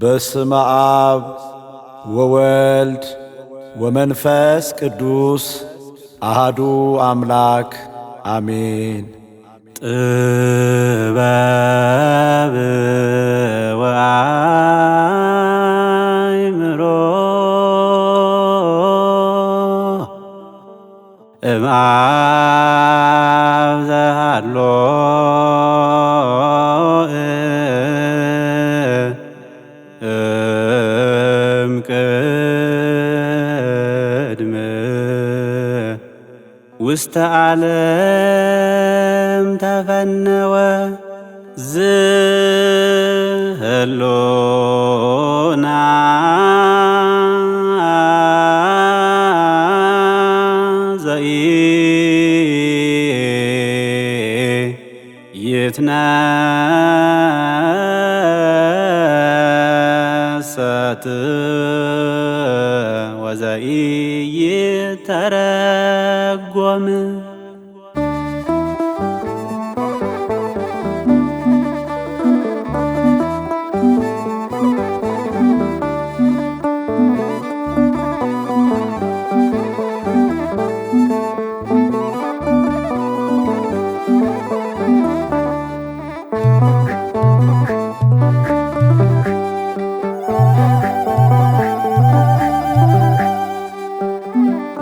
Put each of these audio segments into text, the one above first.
በስመ አብ ወወልድ ወመንፈስ ቅዱስ አሃዱ አምላክ አሜን። ጥበብ ወአእምሮ እምአብ ዘሃሎ እምቅድመ ውስተ ዓለም ተፈነወ ዝህሎና ዘኢይትነሰት ወዘኢይተረጎም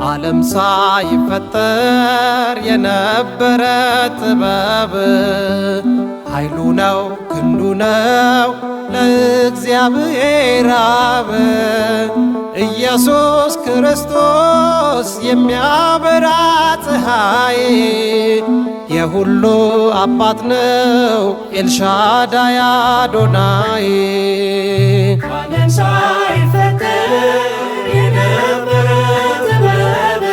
ዓለም ሳይፈጠር የነበረ ጥበብ ኃይሉ ነው ክንዱ ነው ለእግዚአብሔር አብ ኢየሱስ ክርስቶስ የሚያበራ ፀሐይ የሁሉ አባት ነው ኤልሻዳይ አዶናይ። ዓለም ሳይፈጠር የነበረ ጥበብ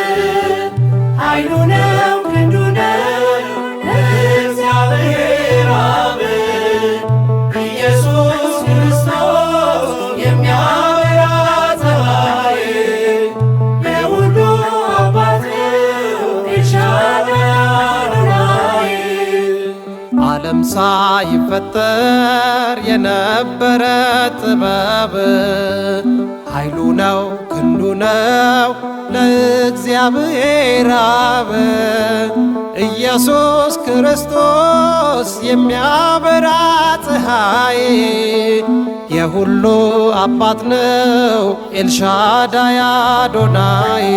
ኃይሉ ነው ክንዱ ነው ለእግዚአብሔር አብ ኢየሱስ ክርስቶስ የሚያበራ ፀሐይ የሁሉ አባት ነው ኤልሻዳይ አዶናይ። ዓለም ሳይፈጠር የነበረ ጥበብ ኃይሉ ነው ክንዱ ነው ለእግዚአብሔር አብ ኢየሱስ ክርስቶስ የሚያበራ ፀሐይ የሁሉ አባት ነው ኤልሻዳይ አዶናይ።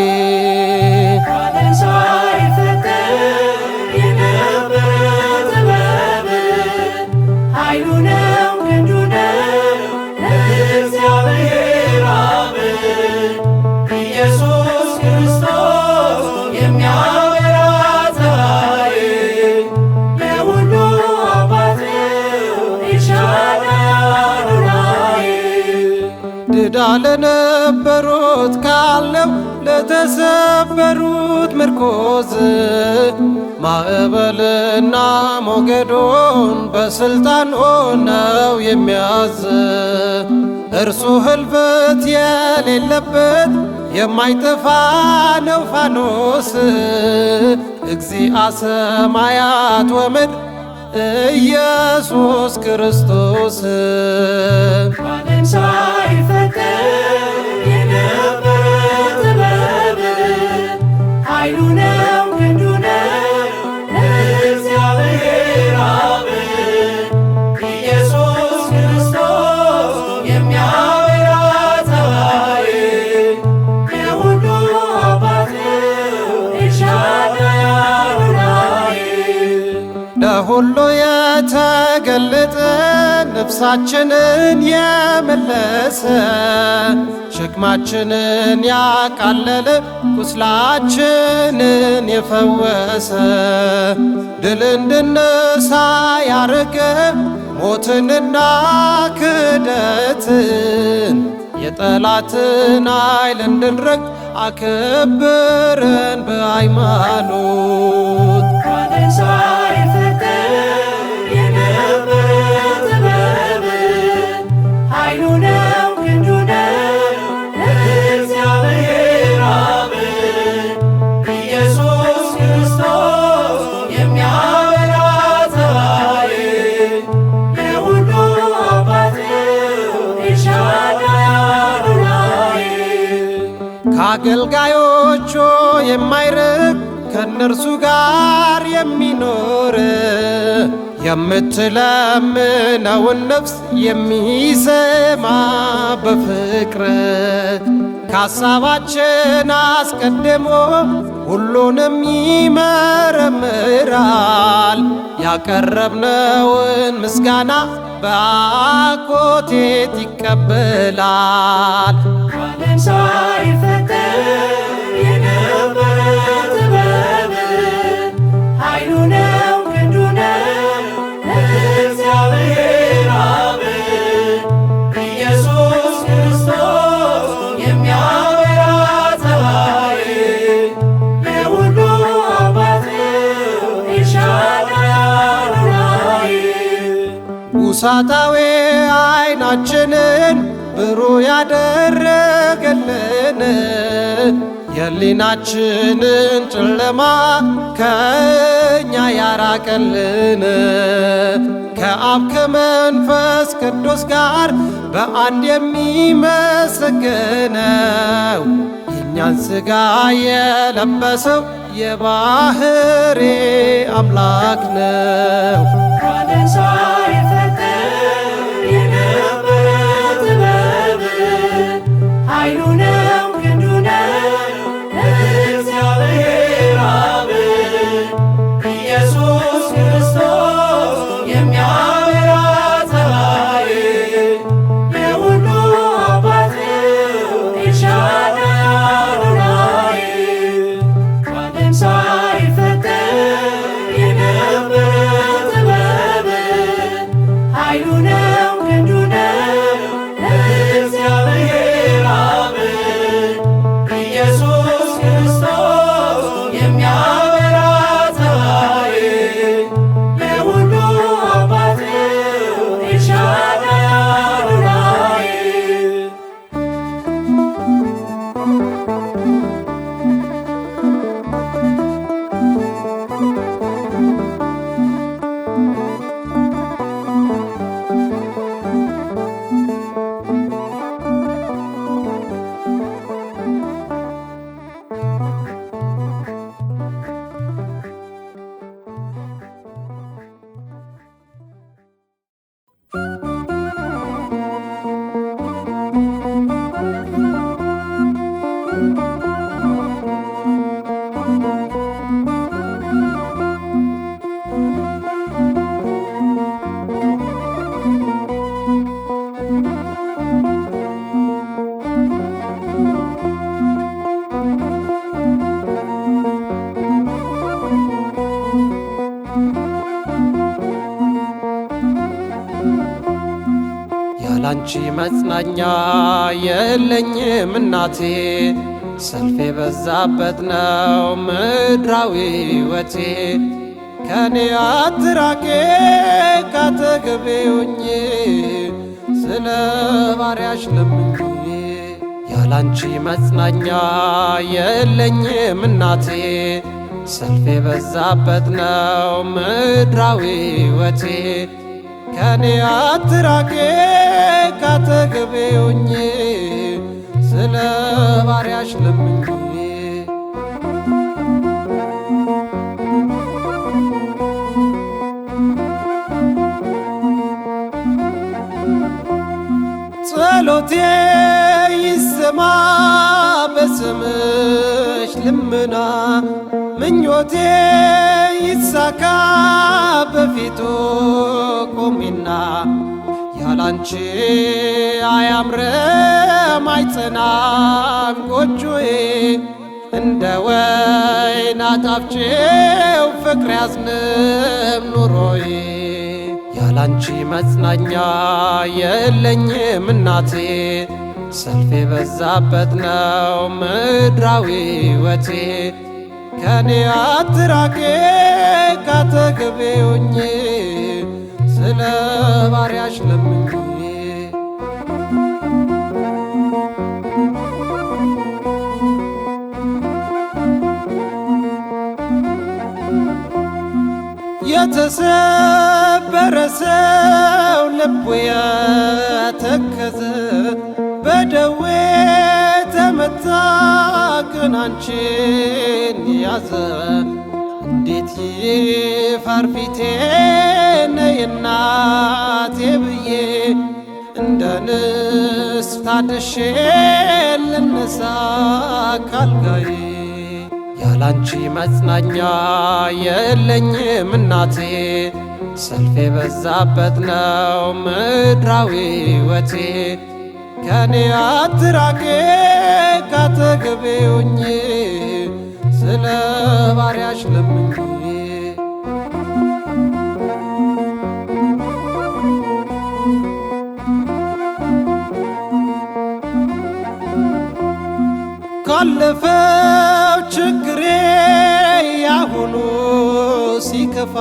ዓለም ሳይፈጠር የነበረ ጥበብ ኃይሉ ነው ክንዱ ነው ለእግዚአብሔር አብ ኢየሱስ ክርስቶስ የሚያበራ ፀሐይ የሁሉ አባት ነው ኤልሻዳይ አዶናይ። ድዳ ለነበሩት ካለው ለተሰበሩት ምርኮዝ ማዕበልና ሞገዱን በስልጣን ሆነው የሚያዝ እርሱ ህልፈት የሌለበት የማይጠፋ ነው ፋኖስ እግዚአ ሰማያት ወምድር ኢየሱስ ክርስቶስ። ዓለም ሳይፈጠር የነበረ ጥበብ ኃይሉ ነው ክንዱ ነው ለእግዚአብሔር አብ ኢየሱስ ክርስቶስ የሚያበራ ፀሐይ የሁሉ አባት ነው ኤልሻዳይ አዶናይ። ለሁሉ የተገለጠ ነፍሳችንን የመለሰ ሸክማችንን ያቃለለ ቁስላችንን የፈወሰ ድል እንድንነሳ ያረገ ሞትንና ክደትን የጠላትን ኃይል እንድንረግጥ አከበረን በሃይማኖት። ዓለም ሳይፈጠር የነበረ ጥበብ ኃይሉ ነው ክንዱ ነው ለእግዚአብሔር አብ ኢየሱስ ክርስቶስ የሚያበራ ፀሐይ የሁሉ አባት ነው ኤልሻዳይ ከአገልጋዮቹ የማይርቅ ከእነርሱ ጋር የሚኖር የምትለምነውን ነፍስ የሚሰማ በፍቅር ከሐሳባችን አስቀድሞ ሁሉንም ይመረምራል። ያቀረብነውን ምስጋና በአኮቴት ይቀበላል። ዓለም ሳይፈጠር የነበረ ጥበብ ኃይሉ ነው ክንዱ ነው እግዚአብሔር አብ ኢየሱስ ክርስቶስ የሚያበራ ፀሐይ የሁሉ አባት ኤልሻዳይ አዶናይ ውሳጣዊ ዓይናችንን ብሩህ ያደረገልን የሕሊናችንን ጨለማ ከእኛ ያራቀልን ከአብ ከመንፈስ ቅዱስ ጋር በአንድ የሚመሰገነው የእኛን ሥጋ የለበሰው የባሕርይ አምላክ ነው። ዓለም ሳይፈጠር የነበረ ጥበብ ኃይሉ ነው ክንዱ ነው እግዚአብሔር አብ ኢየሱስ ክርስቶስ የሚያበራ ፀሐይ የሁሉ አባት ኤልሻዳይ አዶናይ ዓለም ሳይፈጠር የነበረ ጥበብ ኃይሉ ነው ክንዱ ነው እግዚአብሔር አብ ኢየሱስ ክርስቶስ የሚያበራ ፀሐይ የሁሉ አባት ኤልሻዳይ አዶናይ ያላንቺ መጽናኛ የለኝም እናቴ ሰልፍ የበዛበት ነው ምድራዊ ሕይወቴ ከኔ አትራቄ ካጠገቤ ሆኜ ስለ ባሪያሽ ለምኜ ያላንቺ መጽናኛ የለኝም እናቴ ሰልፍ የበዛበት ነው ምድራዊ ሕይወቴ ከኔ አትራቄ ካጠገቤ ሆኜ ስለ ባሪያሽ ለምኜ ጸሎቴ ይሰማ በስምሽ ልመና ምኞቴ ይሳካ በፊቱ ቆሜና ያላንቺ አያምርም አይጸናም ጎጆዬ እንደ ወይን አጣፍጬው ፍቅር ያዝንም ኑሮዬ ያላንቺ መጽናኛ የለኝም እናቴ ሰልፍ የበዛበት ነው ምድራዊ ሕይወቴ ከኔ አትራቄ ካጠገቤ ሆኜ ስለ ባሪያሽ ለምኜ የተሰበረ ሰው ልቡ የተከዘ በደዌ ተመታ የመታ ግን አንቺን ያዘ እንዴት ይፈር ፊቴ ነይ እናቴ ብዬ እንደ ንስር ታድሼ ልነሳ ካልጋዬ ያላንቺ መጽናኛ የለኝም እናቴ ሰልፍ የበዛበት ነው ምድራዊ ሕይወቴ ከኔ አትራቄ ካጠገቤ ሁኚ ስለ ባሪያሽ ለምኚ ካለፈው ችግሬ ያሁኑ ሲከፋ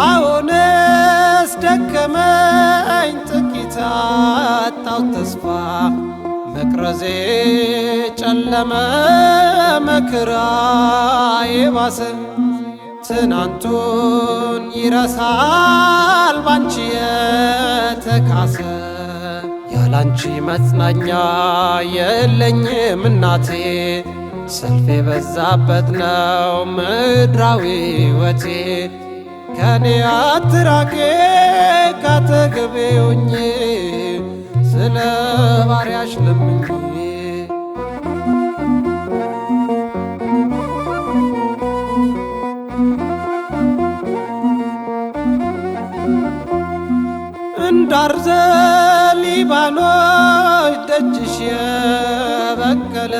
አሁንስ ደከመኝ ጥቂት አጣው ተስፋ መቅረዜ ጨለመ መከራዬ ባሰ ትናንቱን ይረሳል ባንቺ የተካሰ ያላንቺ መጽናኛ የለኝም እናቴ ሰልፍ የበዛበት ነው ምድራዊ ሕይወቴ ከኔ አትራቄ ካጠገቤ ሁኚ ስለ ባሪያሽ ለምኚ እንዳርዘ ሊባኖስ ደጅሽ የበቀለ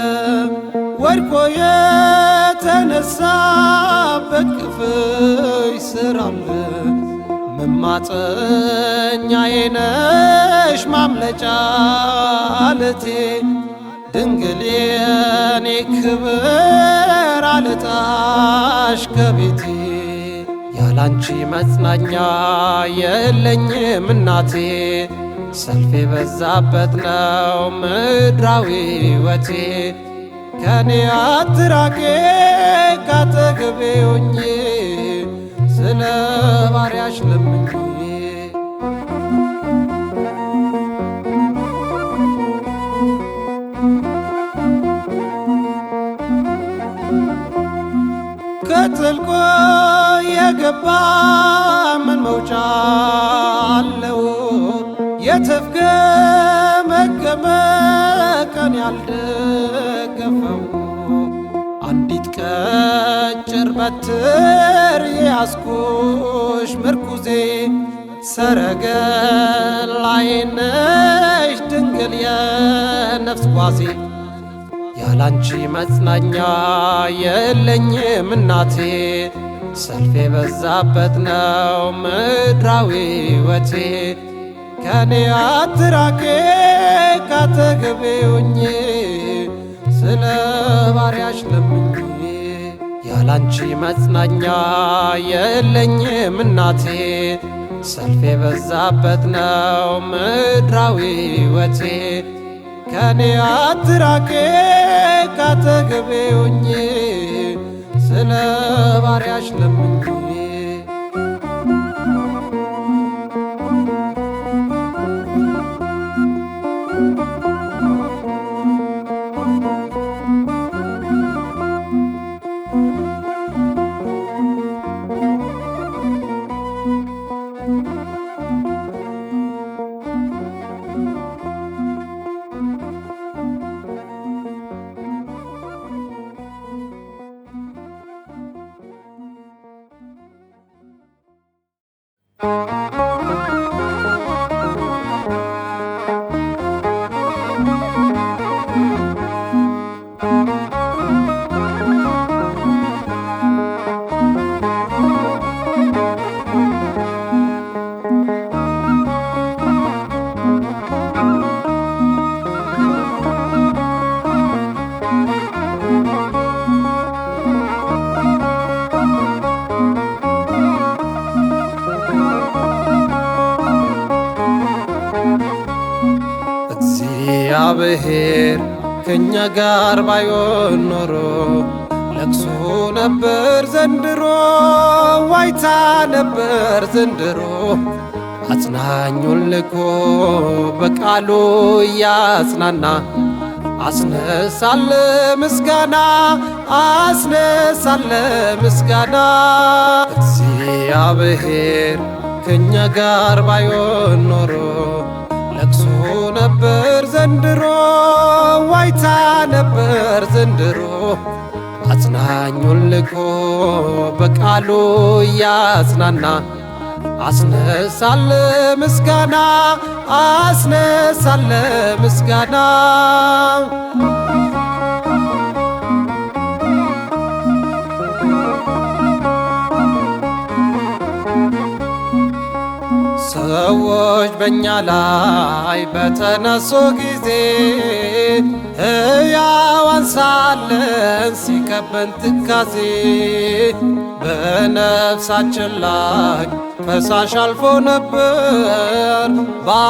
ወድቆ የተነሳ በቅፍሽ ስር አለ መማፀኛዬ ነሽ ማምለጫ አለቴ ድንግል የኔ ክብር አልጣሽ ከቤቴ ያላንቺ መጽናኛ የለኝም እናቴ ሰልፍ የበዛበት ነው ምድራዊ ሕይወቴ ከኔ አትራቄ ካጠገቤ ሁኚ ስለ ባሪያሽ ለምኚ ከጥልቁ የገባ ምን መውጫ አለው የተፍገመገመ ቀን ያልደገፈው አንዲት ቀጭር በትር የያዝኩሽ ምርኩዜ ሰረገላዬ ነሽ ድንግል የነፍስ ጓዜ ያላንቺ መጽናኛ የለኝም እናቴ ሰልፍ የበዛበት ነው ምድራዊ ሕይወቴ ከኔ አትራቄ ካጠገቤ ሁኚ ስለ ባሪያሽ ለምኚ ያላንቺ መጽናኛ የለኝም እናቴ ሰልፍ የበዛበት ነው ምድራዊ ሕይወቴ ከኔ አትራቄ ካጠገቤ ሁኚ ስለ ባሪያሽ ለምኚ እግዚአብሔር ከእኛ ጋር ባይሆን ኖሮ ለቅሶ ነበር ዘንድሮ፣ ዋይታ ነበር ዘንድሮ። አጽናኙን ልኮ በቃሉ እያጽናና አስነሳለ ምስጋና አስነሳለ ምስጋና። እግዚአብሔር ከእኛ ጋር ባይሆን ኖሮ ለቅሶ ነበር ዘንድሮ፣ ዋይታ ነበር ዘንድሮ። አጽናኙን ልኮ በቃሉ እያጽናና አስነሳለ ምስጋና አስነሳለ ምስጋና። ሰዎች በእኛ ላይ በተነሱ ጊዜ ሕያዋን ሳለን ሲከበን ትካዜ፣ በነፍሳችን ላይ ፈሳሽ አልፎ ነበር ባይታደገን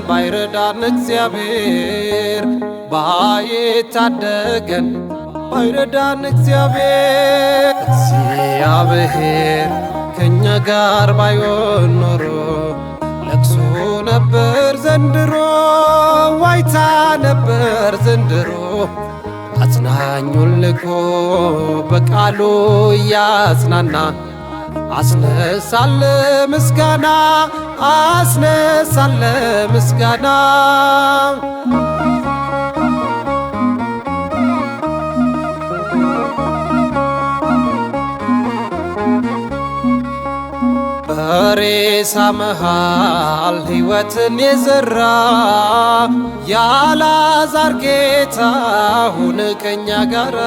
ባይረዳን እግዚአብሔር፣ ባይታደገን ባይረዳን እግዚአብሔር። እግዚአብሔር ከእኛ ጋር ባይሆን ኖሮ ለቅሶ ነበር ዘንድሮ፣ ዋይታ ነበር ዘንድሮ። አጽናኙን ልኮ በቃሉ እያጽናና አስነሳለ ምስጋና አስነሳለ ምስጋና። በሬሳ መሃል ሕይወትን የዘራ የአልዓዛር ጌታ ሁን ከእኛ ጋራ።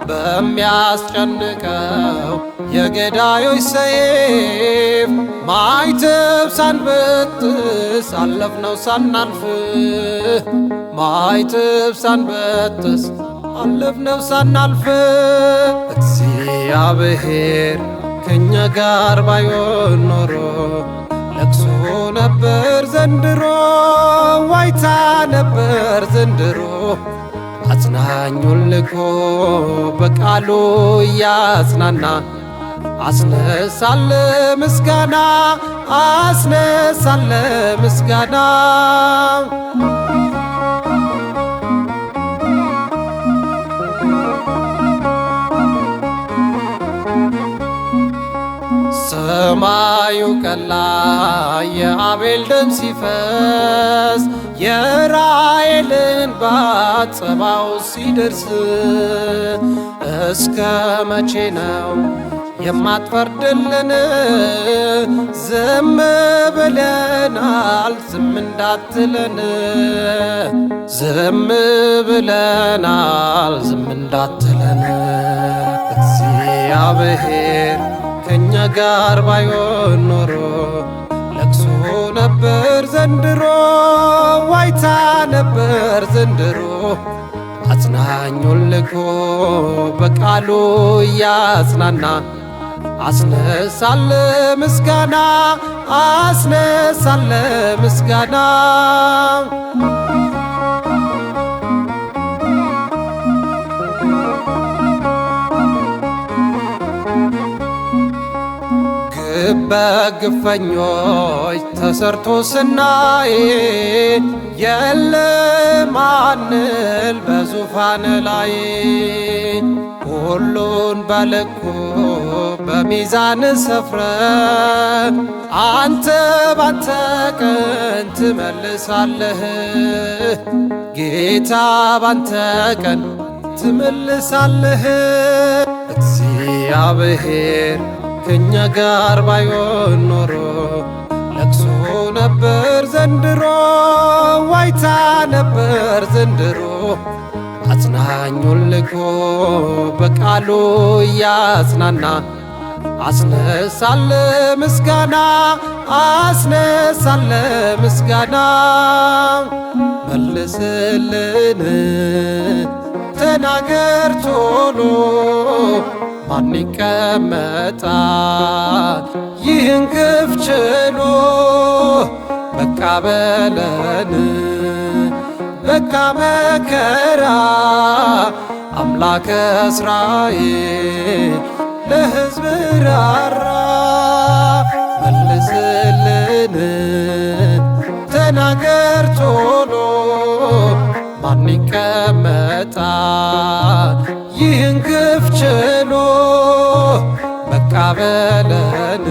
በሚያስጨንቀው የገዳዮች ሰይፍ ማይተብ ሳንበጥስ አለፍነው ሳናልፍ፣ ማይተብ ሳንበጥስ አለፍነው ሳናልፍ። እግዚአብሔር ከእኛ ጋር ባይሆን ኖሮ ለቅሶ ነበር ዘንድሮ፣ ዋይታ ነበር ዘንድሮ። አጽናኙን ልኮ በቃሉ እያጽናና አስነሳለ ምስጋና አስነሳለ ምስጋና። ሰማዩ ቀላ የአቤል ደም ሲፈስ፣ የራሔልን ባት ጸባዖት ሲደርስ፣ እስከ መቼ ነው የማትፈርድልን? ዝም ብለናል ዝም እንዳትለን፣ ዝም ብለናል ዝም እንዳትለን። እግዚአብሔር ከእኛ ጋር ባይሆን ኖሮ ለቅሶ ነበር ዘንድሮ፣ ዋይታ ነበር ዘንድሮ። አጽናኙን ልኮ በቃሉ እያጽናና አስነሳለ ምስጋና አስነሳለ ምስጋና። በግፈኞች ተሰርቶ ስናይ የለም አንል በዙፋን ላይ፣ ሁሉን በልኩ በሚዛን ሰፍረ አንተ ባንተ ቀን ትመልሳለህ፣ ጌታ ባንተ ቀን ትመልሳለህ። እግዚአብሔር ከእኛ ጋር ባይሆን ኖሮ ለቅሶ ነበር ዘንድሮ፣ ዋይታ ነበር ዘንድሮ። አጽናኙን ልኮ በቃሉ እያጽናና አስነሳለ ምስጋና አስነሳለ ምስጋና። መልስልን ተናገር ቶሎ ማን ይቀመጣል ይህን ግፍ ችሎ? በቃ በለን በቃ መከራ አምላከ እስራኤል ለሕዝብ ራራ። መልስልን ተናገር ቶሎ ማን ይቀመጣል ይህን ግፍ ችሎ? በቃ በለን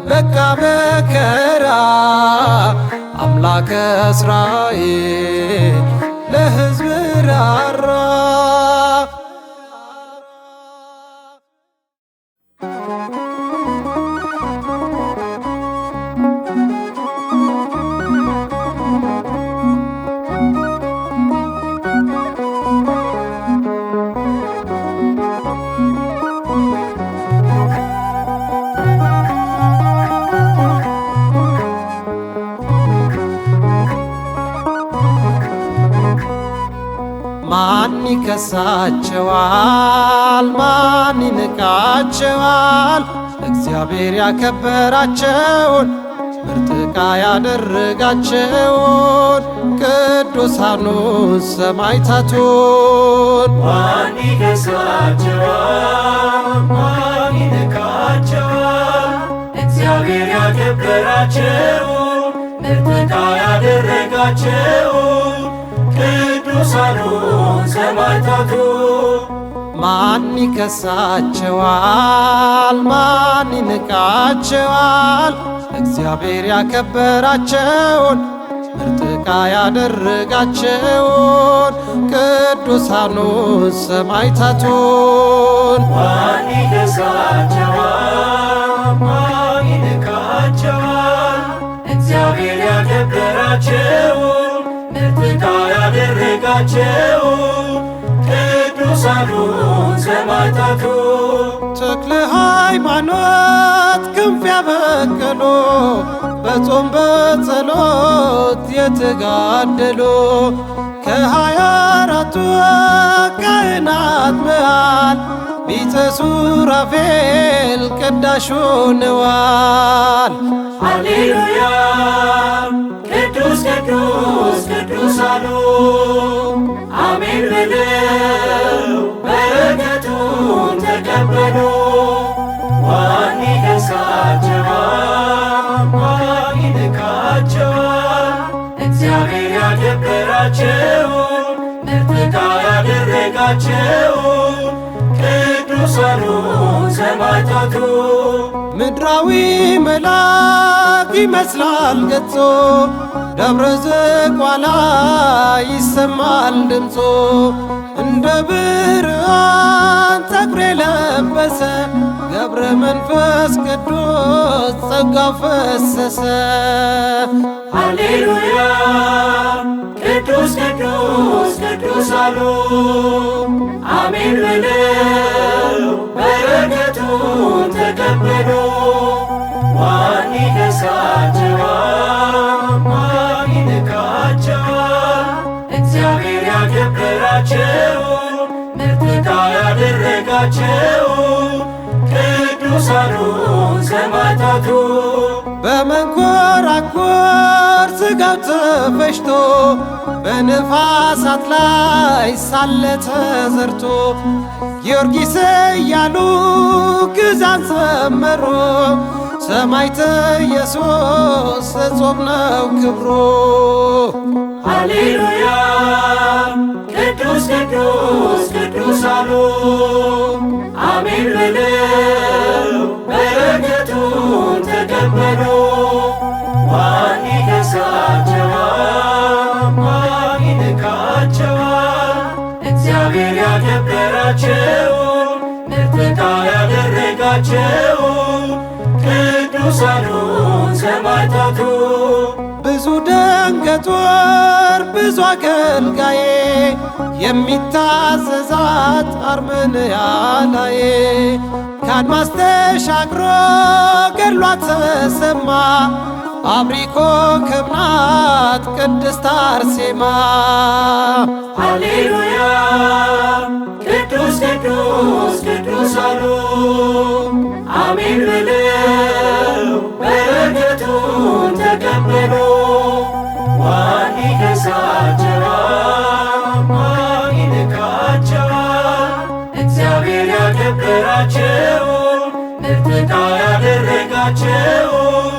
በቃ መከራ አምላከ እስራኤል ለሕዝብ ራራ። ማን ይከሳቸዋል? ማን ይንቃቸዋል? እግዚአብሔር ያከበራቸውን ምርጥ ዕቃ ያደረጋቸውን ቅዱሳኑን ሰማዕታቱን። ማን ይከሳቸዋል? ማን ይንቃቸዋል? እግዚአብሔር ያከበራቸውን ምርጥ ዕቃ ያደረጋቸውን ቅዱሳኑን ሰማዕታቱን። ማን ይከሳቸዋል? ማን ይንቃቸዋል? እግዚአብሔር ያከበራቸውን ምርጥ ዕቃ ያደረጋቸውን ቅዱሳኑን ሰማዕታቱን። ማን ይከሳቸዋል? ማን ይንቃቸዋል? እግዚአብሔር ያከበራቸውን ምርጥ ዕቃ ያደረጋቸውን ቅዱሳኑን ሰማዕታቱን። ተክለ ሃይማኖት ክንፍ ያበቀሉ በጾም በጸሎት የተጋደሉ ከሃያ አራቱ ካህናት መሃል ቢጸ ሱራፌል ቀዳሽ ሆነዋል። ሃሌሉያ ቅዱስ ቅዱስ ቅዱስ አሉ አሜን ብለው በረከቱን ተቀበሉ። ማን ይከሳቸዋል? ማን ይንቃቸዋል? እግዚአብሔር ያከበራቸውን ምርጥ ዕቃ ያደረጋቸውን ቅዱሳኑን ሰማዕታቱን። ምድራዊ መልአክ ይመስላል ገጾ ደብረ ዝቋላ ይሰማል ድምፆ። እንደ ብርሃን ፀጉር የለበሰ ገብረ መንፈስ ቅዱስ ጸጋው ፈሰሰ። ሃሌሉያ ቅዱስ ቅዱስ ቅዱስ አሉ አሜን ብለው በረከቱን ተቀበሉ። ማን ይከሳቸዋል? ማን ይንቃቸዋል? እግዚአብሔር ያከበራቸውን ምርጥ ዕቃ ያደረጋቸውን ቅዱሳኑን ሰማዕታቱን። በመንኰራኵር ሥጋው ተፈጭቶ በነፋሳት ላይ ሳለ ተዘርቶ ጊዮርጊስ እያሉ ግዛን ዘመሩ። ሰማዕተ ኢየሱስ እጹብ ነው ክብሩ። ሃሌሉያ ቅዱስ ቅዱስ ቅዱስ አሉ አሜን ብለው በረከቱን ተቀበሉ። ማን ይከሳቸዋል? ማን ይንቃቸዋል? እግዚአብሔር ያከበራቸውን ምርጥ ዕቃ ያደረጋቸውን ቅዱሳኑን ሰማዕታቱን። ብዙ ደንገጡር ብዙ አገልጋዬ የሚታዘዛት አርመንያ ላይ ከአድማስ ተሻግሮ ገድሏ ተሰማ። አብሪ ኮከብ ናት ቅድስት አርሴማ። ሃሌሉያ ቅዱስ ቅዱስ ቅዱስ አሉ አሜን ብለው በረከቱን ተቀበሉ። ማን ይከሳቸዋል? ማን ይንቃቸዋል? እግዚአብሔር ያከበራቸውን ምርጥ ዕቃ ያደረጋቸውን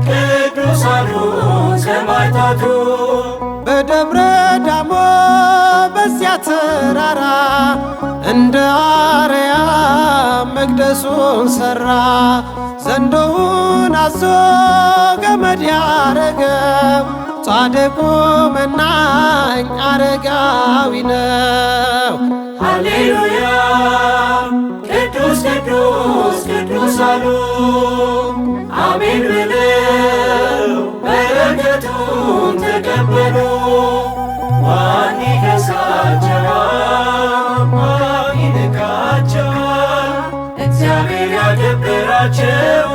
ቅዱሳኑን ሰማዕታቱ በደብረ ዳሞ በዚያ ተራራ እንደ አርያም መቅደሱን ሠራ። ዘንዶውን አዞ ገመድ ያረገው ጻድቁ መናኝ አረጋዊ ነው። ሃሌሉያ ቅዱስ ቅዱስ ቅዱስ አሉ አሜን ብለው በረከቱን ተቀበሉ። ማን ይከሳቸዋል? ማን ይንቃቸዋል? እግዚአብሔር ያከበራቸው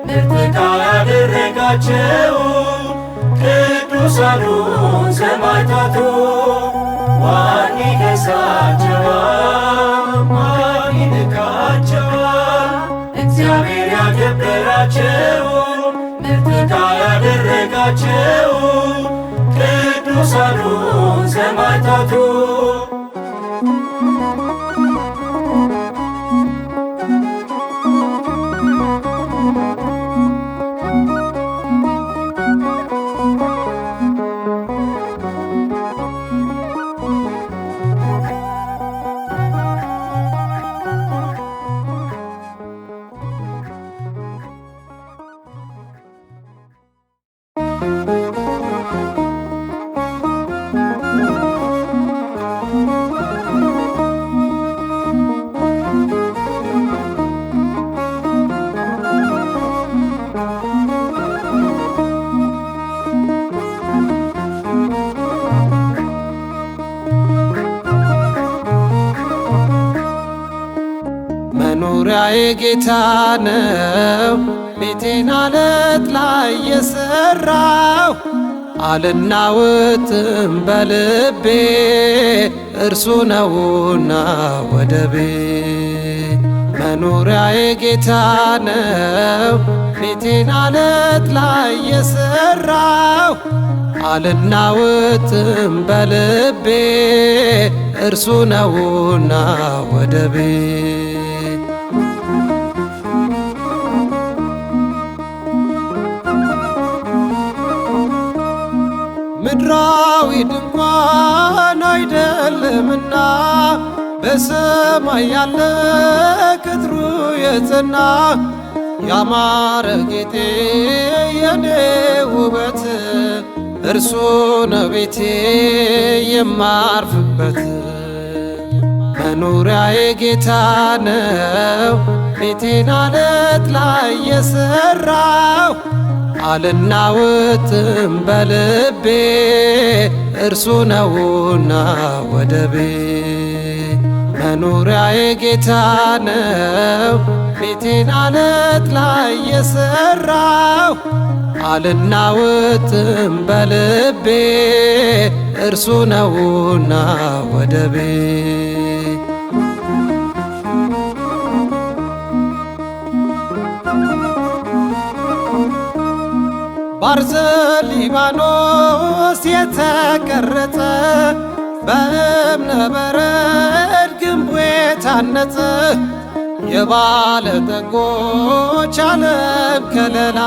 ምርጥ ዕቃ ያደረጋቸው ቅዱሳኑን ሰማዕታቱ ማን ይከሳቸዋል? ማን ይንቃቸዋል? እግዚአብሔር ያከበራቸው ምርጥ ዕቃ ያደረጋቸው ቅዱሳኑን ሰማዕታቱ መኖሪያዬ ጌታ ነው ቤቴን አለት ላይ የሠራው አልናወጥም በልቤ እርሱ ነውና ወደቤ። መኖሪያዬ ጌታ ነው ቤቴን አለት ላይ የሠራው አልናወጥም በልቤ እርሱ ነውና ወደቤ። ምድራዊ ድንኳን አይደለምና በሰማይ ያለ ቅጥሩ የጸና ያማረ ጌጤ የኔ ውበት እርሱ ነው ቤቴ የማርፍበት። መኖሪያዬ ጌታ ነው ቤቴን አለት ላይ የሠራው አልናወጥም በልቤ እርሱ ነውና ወደቤ። መኖሪያዬ ጌታ ነው ቤቴን አለት ላይ የሠራው አልናወጥም በልቤ እርሱ ነውና ወደቤ። ባርዘ ሊባኖስ የተቀረጸ በእብነ በረድ ግንቡ የታነጸ የባለጠጎች ዓለም ከለላ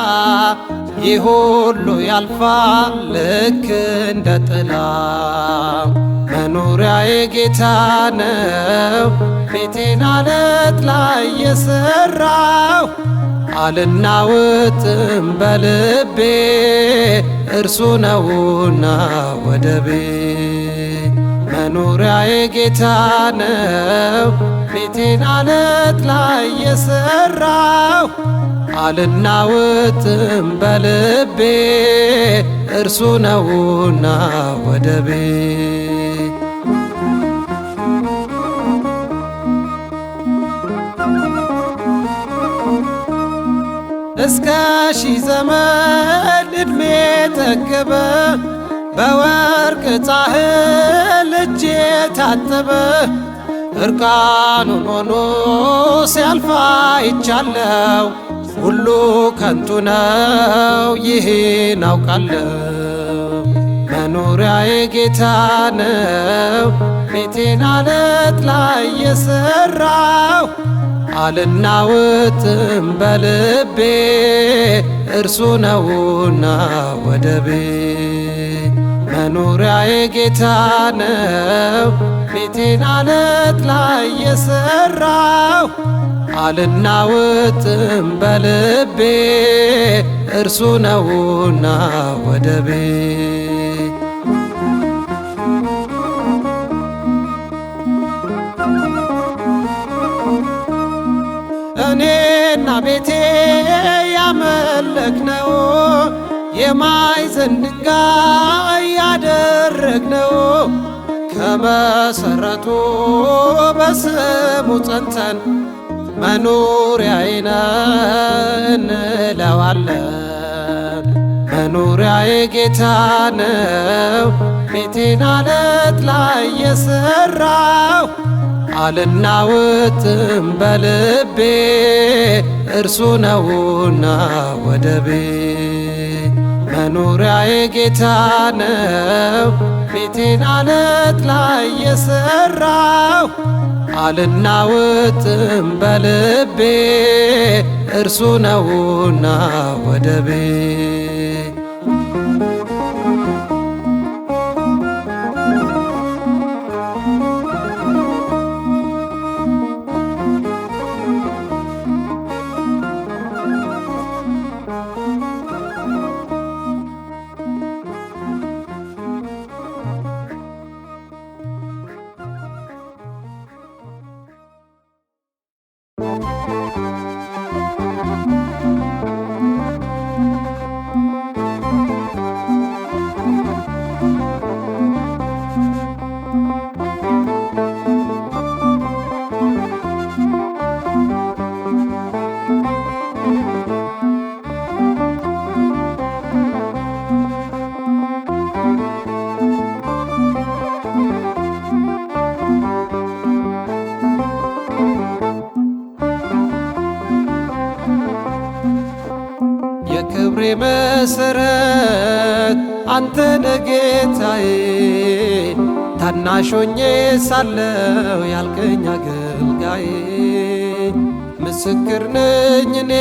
ይህ ሁሉ ያልፋል ልክ እንደ ጥላ። መኖሪያዬ ጌታ ነው ቤቴን አለት ላይ የሠራው አልናወጥም በልቤ እርሱ ነውና ወደቤ። መኖሪያዬ ጌታ ነው ቤቴን አለት ላይ የሠራው አልናወጥም በልቤ እርሱ ነውና ወደቤ። እስከ ሺህ ዘመን ዕድሜ ጠገበ በወርቅ ጻሕል እጅ የታጠበ እርቃኑን ሆኖ ሲያልፍ አይቻለው ሁሉ ከንቱ ነው ይህን አውቃለሁ። መኖሪያዬ ጌታ ነው ቤቴን አለት ላይ የሠራው አልናወጥም በልቤ እርሱ ነውና ወደቤ። መኖሪያዬ ጌታ ነው ቤቴን አለት ላይ የሠራው። አልናወጥም በልቤ እርሱ ነውና ወደቤ። እኔና ቤቴ ያመለክነው የማዕዘን ድንጋይ ያደረግነው ከመሠረቱ በስሙ ጸንተን መኖሪያዬ ነው እንለዋለን። መኖሪያዬ ጌታ ነው ቤቴን አለት ላይ የሠራው። አልናወጥም በልቤ እርሱ ነውና ወደቤ። መኖሪያዬ ጌታ ነው ቤቴን አለት ላይ የሠራው። አልናወጥም በልቤ እርሱ ነውና ወደቤ። የክብሬ መሠረት አንተ ነህ ጌታዬ። ታናሽ ሆኜ ሳለሁ ያልከኝ አገልጋዬ። ምስክር ነኝ እኔ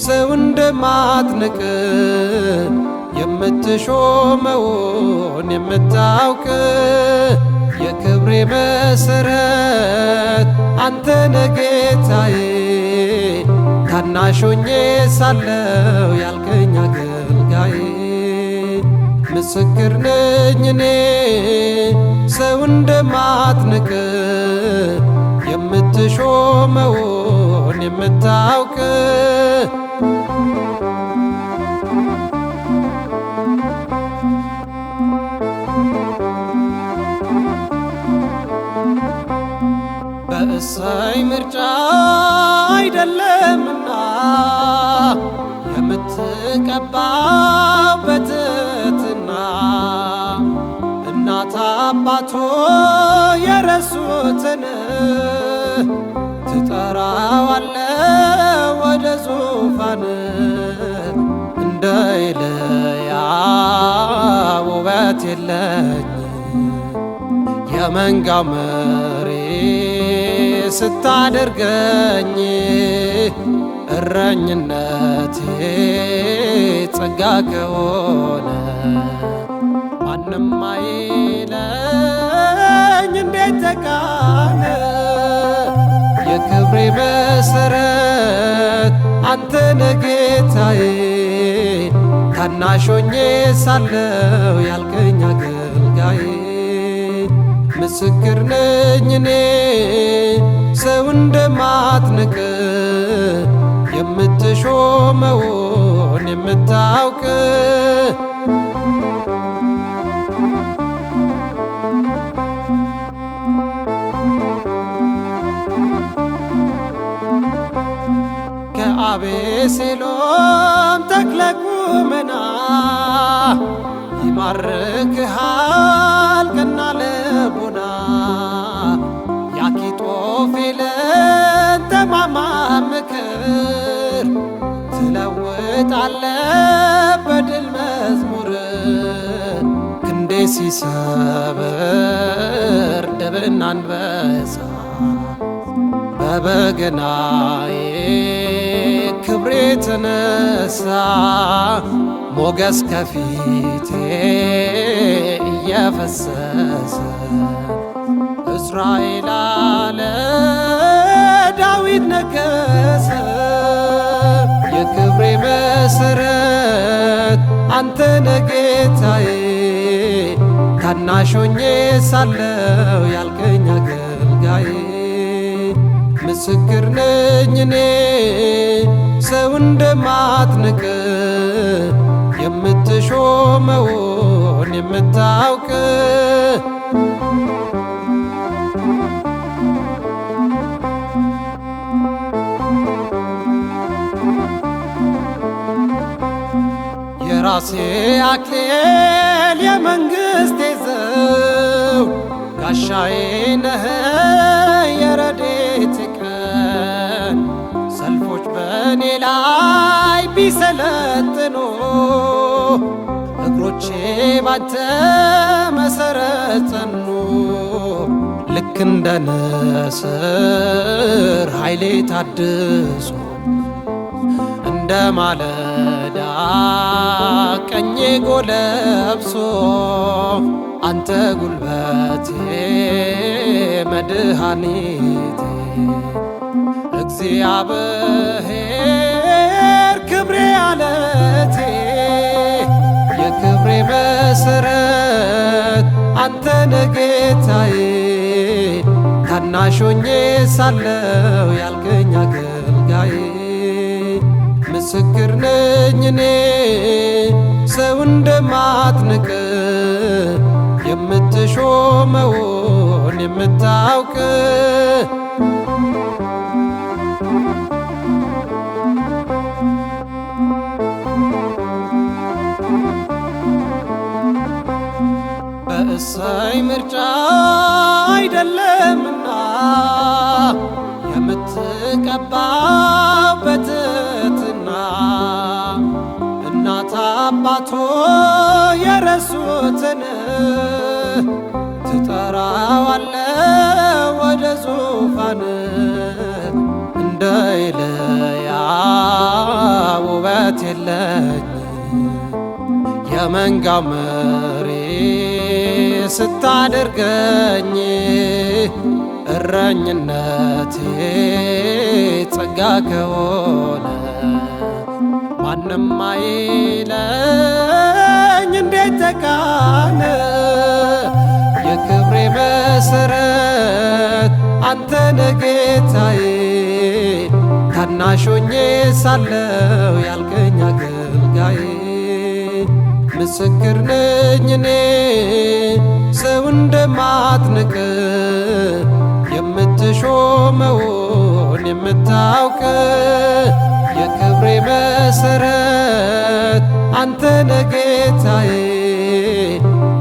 ሰው እንደማትንቅ የምትሾመውን የምታውቅ። የክብሬ መሠረት አንተ ነህ ጌታዬ። ታናሽ ሆኜ ሳለሁ ያልከኝ አገልጋዬ። ምስክር ነኝ እኔ ሰው እንደማትንቅ የምትሾመውን የምታውቅ። በእሰይ ምርጫ አይደለምና የምትቀባው በትሕትና እናት አባቶ የረሱትን ትጠራዋለ ወደ ዙፋን። እንደ ኤልያ ውበት የለኝ የመንጋው መሪ ስታደርገኝ። እረኝነቴ ጸጋ ከሆነ ማንም አይለኝ እንዴት ተካነ። የክብሬ መሠረት አንተ ነህ ጌታዬ። ታናሽ ሆኜ ሳለሁ ያልከኝ አገልጋዬ። ምስክር ነኝ እኔ ሰው እንደማትንቅ የምትሾመውን የምታውቅ። ከአቤሴሎም ተክለ ቁመና ይማርክሃል ቀና ልቡና። የአኪጦፌልን ጠማማ ምክር ትለውጣለ በድል መዝሙር። ክንዴ ሲሰብር ድብና አንበሳ ከበገናዬ ክብሬ ተነሳ ሞገስ ከፊቴ እየፈሰሰ እስራኤል አለ ዳዊት ነገሰ የክብሬ መሰረት አንተ ነህ ጌታዬ ታናሽ ሆኜ ሳለው ያልከኝ አገልጋዬ ምስክር ነኝ እኔ ሰው እንደማትንቅ የምትሾመውን የምታውቅ የራሴ አክሊል የመንግሥቴ ዘውድ ጋሻዬ ነህ የረድኤቴ ቀን ሰልፎች በእኔ ላይ ቢሰለጥኑ እግሮቼ ባንተ መሠረት ጸኑ ልክ እንደ ንስር ኃይሌ ታድሶ እንደ ማለዳ ቀኜ ጎለብሶ አንተ ጉልበቴ መድኃኒቴ እግዚአብሔር ክብሬ አለቴ የክብሬ መሰረት አንተ ነህ ጌታዬ ታናሽ ሆኜ ሳለው ያልከኝ አገልጋዬ ምስክር ነኝ እኔ ሰው እንደማትንቅ የምትሾመውን የምታውቅ በእሰይ ምርጫ አይደለምና የምትቀባው በትሕትና እናት አባቶ የረሱትን ትጠራዋለ ወደ ዙፋን እንደ ኤልያ ውበት የለኝ የመንጋው መሪ ስታደርገኝ እረኝነቴ ጸጋ ከሆነ ማንም አይለኝ እንዴት ተካነ የክብሬ መሰረት አንተ ነህ ጌታዬ ታናሽ ሆኜ ሳለው ያልከኝ አገልጋዬ ምስክር ነኝ እኔ ሰው እንደማትንቅ የምትሾመውን የምታውቅ የክብሬ መሰረት አንተ ነህ ጌታዬ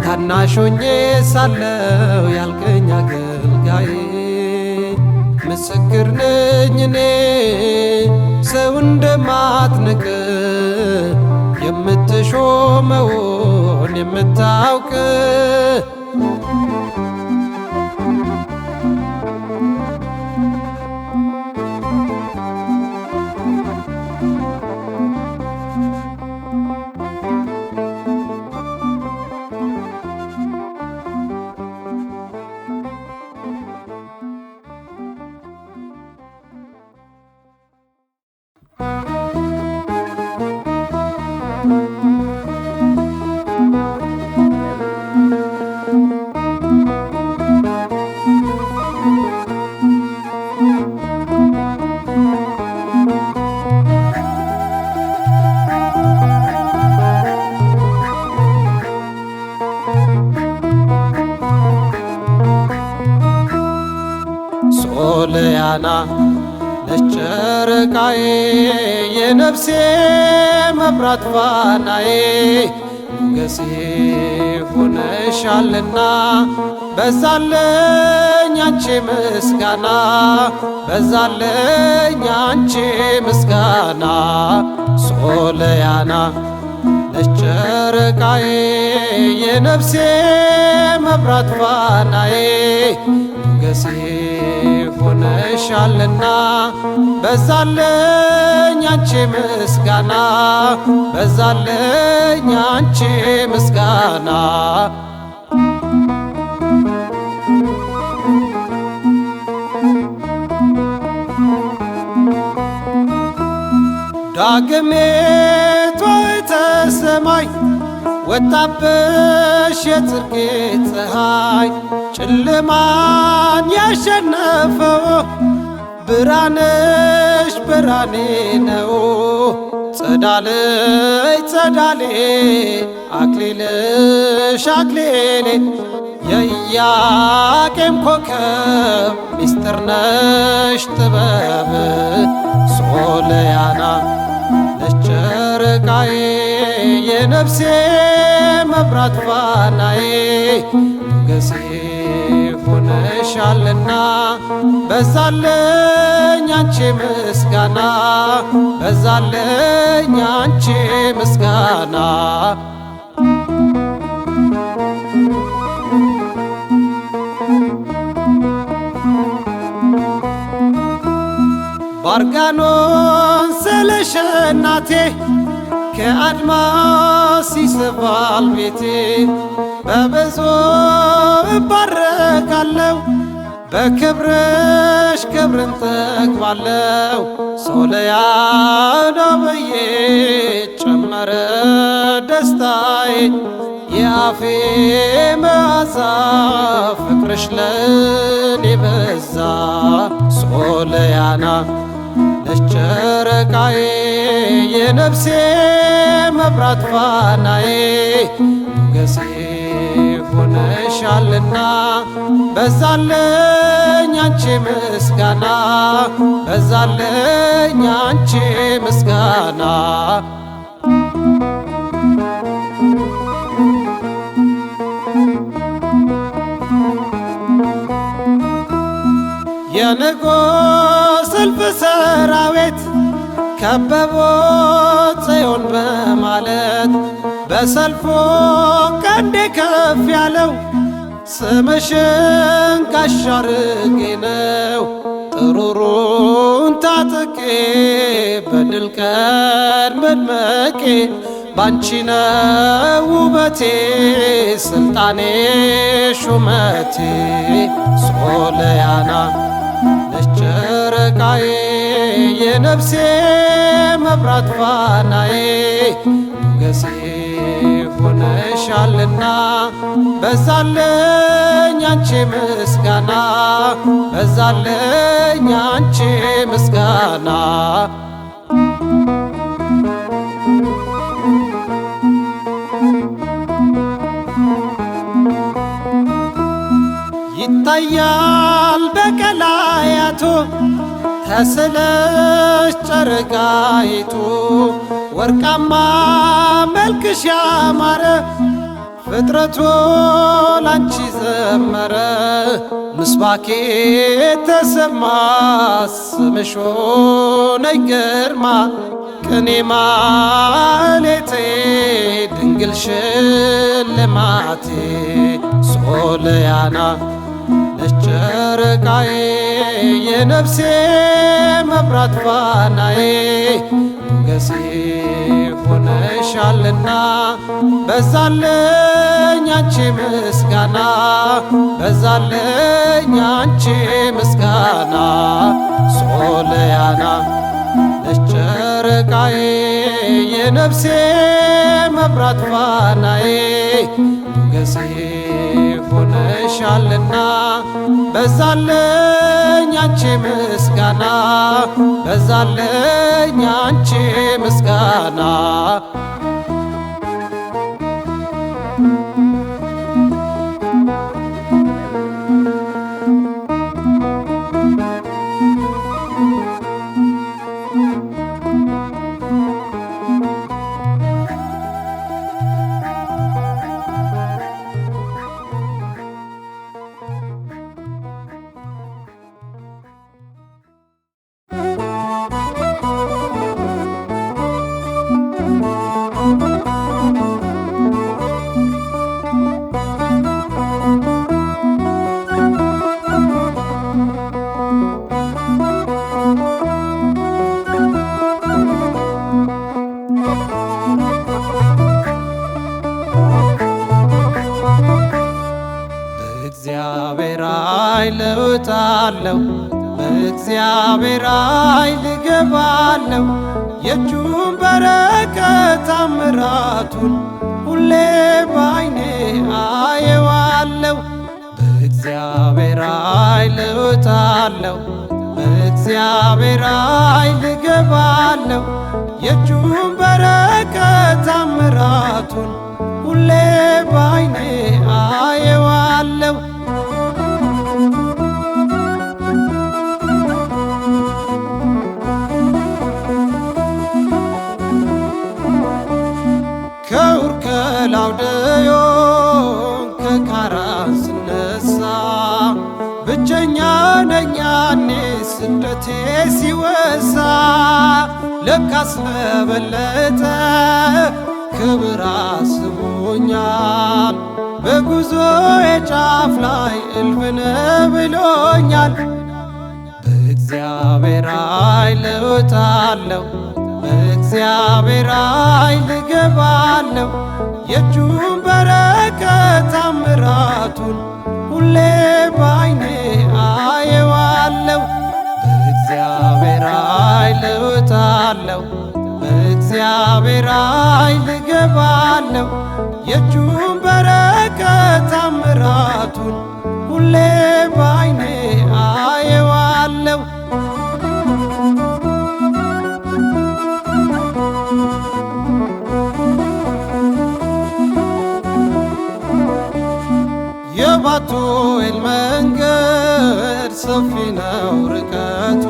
ታናሽ ሆኜ ሳለው ያልከኝ አገልጋዬ ምስክር ነኝ እኔ ሰው እንደማትንቅ የምትሾመውን የምታውቅ ሶልያና ነች ጨረቃዬ የነፍሴ መብራት ፋናዬ ሞገሴ ሆነሻልና በዛለኝ አንቺ ምስጋና በዛለኝ አንቺ ምስጋና ሶልያና ነች ጨረቃዬ የነፍሴ መብራት ፋናዬ ሞገሴ ሆነሻልና በዛለኝ አንቺ ምስጋና በዛለኝ አንቺ ምስጋና ዳግሜቷ ሰማይ ወጣብሽ የጽድቅ ፀሐይ ጨለማን ያሸነፈው ብርሃንሽ ብርሃኔ ነው። ጸዳልይ ጸዳሌ አክሊልሽ አክሊሌ የኢያቄም ኮከብ ሚስጥር ነሽ ጥበብ ሶልያና ነሽ ጨረቃዬ የነፍሴ መብራት ፋናዬ ሞገሴ ሆነሻልና በዛለኝ አንቺ ምስጋና በዛለኝ አንቺ ምስጋና ባርጋኖን ስለሽ እናቴ ከአድማስ ይስባል ቤቴ በብዙ እባረካለሁ በክብርሽ ክብርን ጠግባለሁ ሶልያና ብዬ ጨመረ ደስታዬ የአፌ መዓዛ ፍቅርሽ ለኔ በዛ ሶልያና ነሽ ጨረቃዬ የነፍሴ መብራት ፋናዬ ሞገሴ ሆነሻልና በዛለኝ አንቺ ምስጋና በዛለኝ አንቺ ምስጋና የንጉሥ እልፍ ሰራዊት ከበቦት ጽዮን በማለት በሰልፉ ቀንዴ ከፍ ያለው ስምሽን ጋሻ አድርጌ ነው። ጥሩሩን ታጥቄ በድል ቀን መድመቄ ባንቺ ነው ውበቴ ስልጣኔ ሹመቴ ሶልያና ነሽ ጨረቃዬ የነፍሴ መብራት ፋናዬ ሞገሴ ሆነሻልና በዛለኝ አንቺ ምስጋና በዛለኝ አንቺ ምስጋና ይታያል በቀላያቱ ተስለሽ ጨረቃይቱ ወርቃማ መልክሽ ያማረ ፍጥረቱ ላንቺ ዘመረ ምስባኬ ተሰማ ስምሽ ሆነኝ ግርማ ቅኔ ማህሌቴ ድንግል ሽልማቴ ሶልያና ነሽ ጨረቃዬ የነፍሴ መብራት ፋናዬ ሞገሴ ሆነሻልና በዛለኝ አንቺ ምስጋና በዛለኝ አንቺ ምስጋና ሶልያና ነሽ ጨረቃዬ የነፍሴ መብራት ፋናዬ ሞገሴ ሆነሻልና በዛለኝ አንቺ ምስጋና በዛለኝ አንቺ ምስጋና በእግዚአብሔር ኃይል እወጣለሁ፣ በእግዚአብሔር ኃይል እገባለሁ። የእጁን በረከት ታምራቱን ሁሌ ባይኔ አየዋለሁ። በእግዚአብሔር ኃይል እወጣለሁ፣ በእግዚአብሔር ኃይል እገባለሁ። የእጁን በረከት ታምራቱን ሁሌ ባይኔ አየዋለሁ። ከኡር ከላውዴዎን ከካራን ስነሳ ብቸኛ ነኝ ያኔ ስደቴ ሲወሳ። ለካስ ለበለጠ ክብር አስቦኛል፣ በጉዞዬ ጫፍ ላይ እልፍ ነህ ብሎኛል። በእግዚአብሔር ኃይል እወጣለሁ፣ በእግዚአብሔር ኃይል እገባለሁ። የእጁን በረከት ታምራቱን ሁሌ ባይኔ አየዋለሁ። በእግዚአብሔር ኃይል እወጣለሁ፣ በእግዚአብሔር ኃይል እገባለሁ። የእጁን በረከት ታምራቱን ሁሌ ባይኔ አየዋለሁ። የባቱኤል መንገድ ሰፊ ነው ርቀቱ፣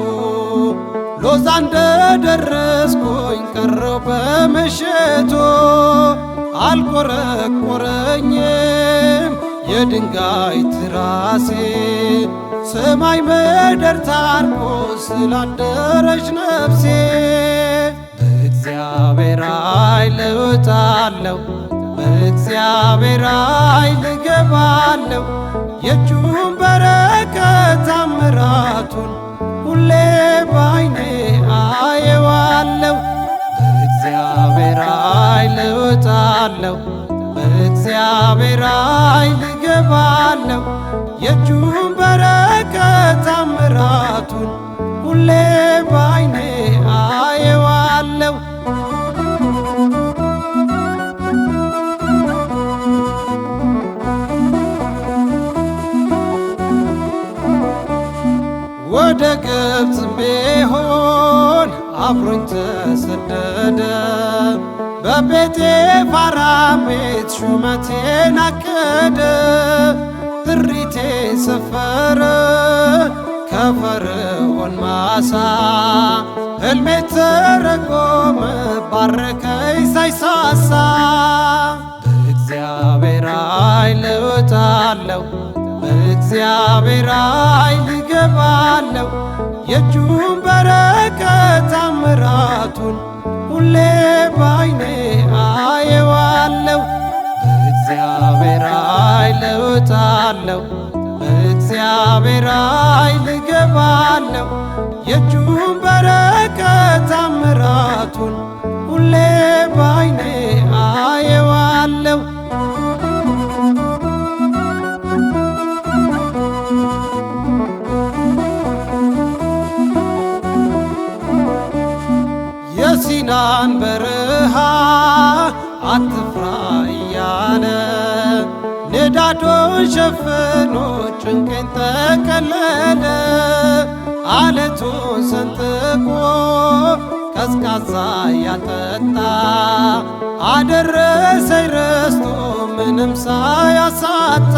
ሎዛ እንደደረስኩኝ ቀረው በምሽቱ። አልቆረቆረኝም የድንጋይ ትራሴ፣ ሰማይ ምድር ታርቆ ስላደረች ነፍሴ። በእግዚአብሔር ኃይል እወጣለሁ፣ በእግዚአብሔር ኃይል እገባለሁ። የእጁን በረከት ታምራቱን ሁሌ ባይኔ አየዋለሁ። በእግዚአብሔር ኃይል እወጣለሁ፣ በእግዚአብሔር ኃይል እገባለሁ። የእጁን በረከት ታምራቱን ሁሌ ባይኔ አየዋለሁ። ወደ ግብፅ ቢሆን አብሮኝ ተሰደደ፣ በጴጥፋራም ቤት ሹመቴን አቀደ። ጥሪቴ ሰፈረ ከፈርዖን ማሳ፣ ሕልሜ ተረጎመ ባረከኝ ሳይሳሳ። በእግዚአብሔር ኃይል እወጣለሁ፣ በእግዚአብሔር ኃይል እገባለሁ። የእጁን በረከት ታምራቱን ሁሌ ባይኔ አየዋለሁ። በእግዚአብሔር ኃይል እወጣለሁ፣ በእግዚአብሔር ኃይል እገባለሁ። የእጁን በረከት ታምራቱን ሁሌ ባይኔ አየዋለሁ። የሲናን በረሃ አትፍራ እያለ ንዳዱን ሸፍኖ ጭንቄን ጠቀለለ። አለቱን ሰንጥቆ ቀዝቃዛ ያጠጣ አደረሰኝ ረስቶ ምንም ሳያሳጣ።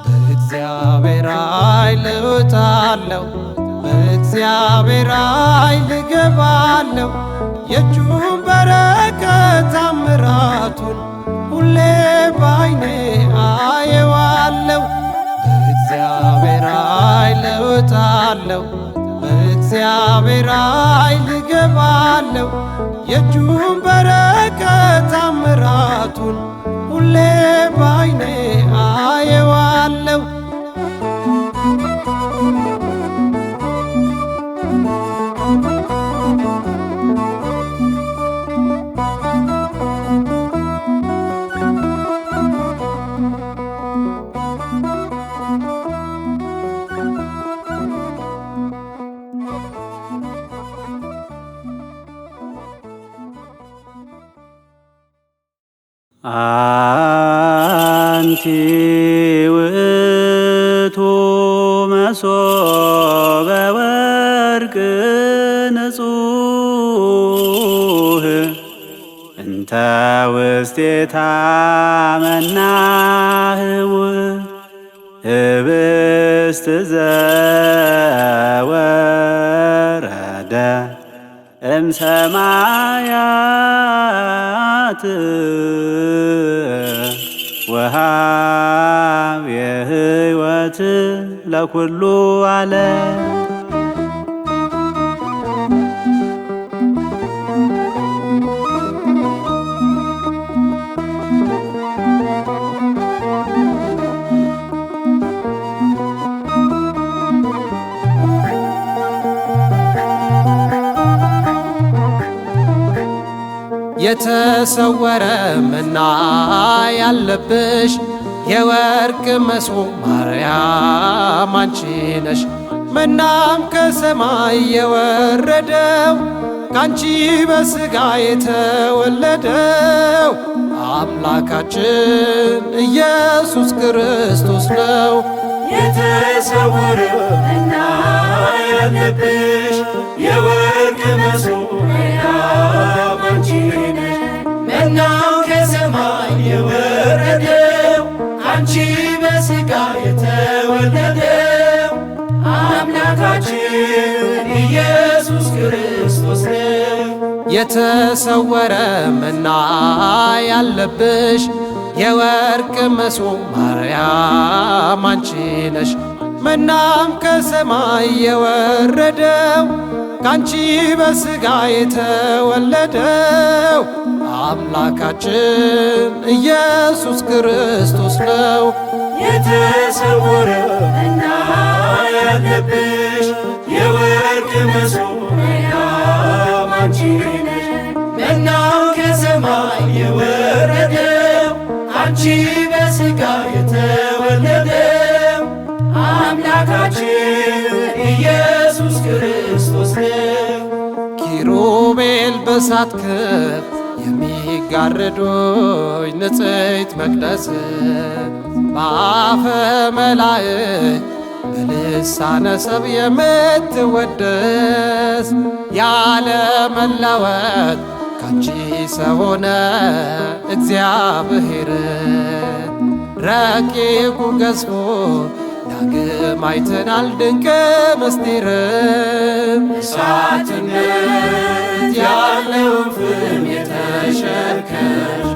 በእግዚአብሔር ኃይል እወጣለሁ፣ በእግዚአብሔር ኃይል እገባለሁ። የእጁን በረከት ታምራቱን ሁሌ ባይኔ አየዋለሁ። በእግዚአብሔር ኃይል እወጣለሁ፣ በእግዚአብሔር ኃይል እገባለሁ። የእጁን በረከት ታምራቱን ሁሌ ባይኔ አየዋለሁ። አንቲ ውእቱ መሶበ ወርቅ ንጹሕ እንተ ውስቴታ መናህው ህብስት ዘወረደ እምሰማያት ወሃብ የህይወት ለኩሉ ዓለም። የተሰወረ መና ያለብሽ የወርቅ መሶብ ማርያም አንቺ ነሽ። መናም ከሰማይ የወረደው ካንቺ በሥጋ የተወለደው አምላካችን ኢየሱስ ክርስቶስ ነው። የተሰወረ መና ያለብሽ የወርቅ መሶብ ማርያም አንቺ ነሽ። መናው ከሰማይ የወረደው አንቺ በሥጋ የተወለደው አምላካችን ኢየሱስ ክርስቶስ ነው። የተሰወረ መና ያለብሽ የወርቅ መሶብ ማርያም አንቺ ነሽ። መናም ከሰማይ የወረደው ካንቺ በሥጋ የተወለደው አምላካችን ኢየሱስ ክርስቶስ ነው። የተሰወረ መና ያለብሽ የወርቅ መሶብ ማርያም አንቺ ነሽ። መናው ከሰማይ የወረደው አንቺ በሥጋ የተወለደው አምላካችን ኢየሱስ ክርስቶስ ነው። ኪሩቤል በእሳት ክንፍ የሚጋርዱኝ ንጽሕት መቅደስ በአፈ መላእክት በልሳነ ሰብ የምትወደስ ያለ መለወጥ ካንቺ ሰው ሆነ እግዚአብሔር ረቂቁ ገዝፎ ዳግም አይተናል ድንቅ ምስጢርን እሳትነት ያለው ፍም የተሸከምሽ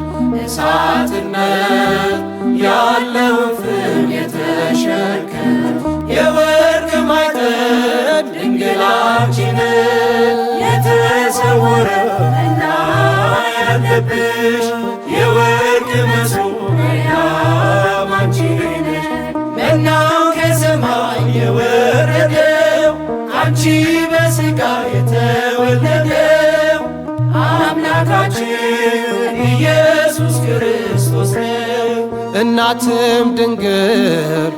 እሳትነት ያለው ፍም የተሸከምሽ የወርቅ ማዕጠንት ድንግል አንቺ ነሽ። የተሰወረ መና ያለብሽ የወርቅ መሶብ ማርያም አንቺ ነሽ። መናው ከሰማይ የወረደው አንቺ በሥጋ የተወለደው አምላካችን ኢየሱስ ክርስቶስ ነው። እናትም ድንግል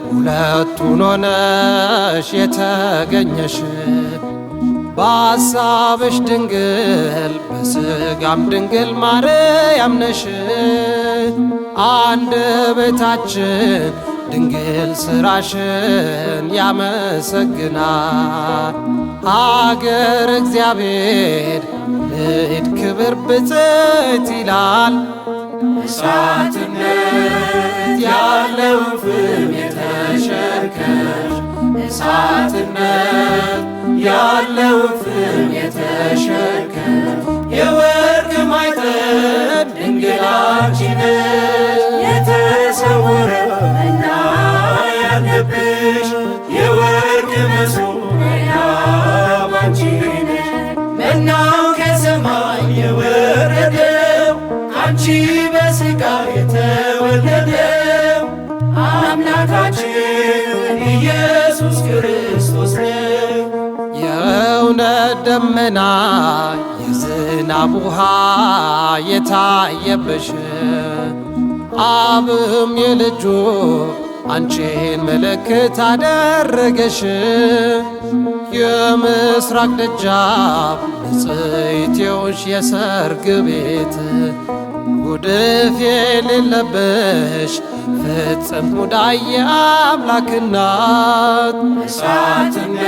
ሁለቱን ሆነሽ የተገኘሽ በሐሳብሽ ድንግል በሥጋም ድንግል ማርያም ነሽ። አንደበታችን ድንግል ሥራሽን ያመሰግናል። አገር እግዚአብሔር ልዕድ ክብር ብፅዕት ይላል። እሳትነት ያለው ፍም የተሸከምሽ እሳትነት ያለው ፍም የተሸከምሽ የወርቅ ማዕጠንት ድንግል አንቺ ነሽ። የተሰወረ መና ያለብሽ የወርቅ መሶብ ማርያም አንቺ ነሽ። መናው ከሰማይ የወረደው አንቺ በሥጋ የተወለደው አምላካችን ኢየሱስ ክርስቶስ ነው። የእውነት ደመና የዝናብ ውሃ የታየብሽ አብም የልጁ አንቺን ምልክት አደረገሽ። የምስራቅ ደጃፍ ንጽሕት የሆንሽ የሰርግ ቤት ጉድፍ የሌለብሽ ፍጽም ሙዳይ የአምላክ እናት እሳትነት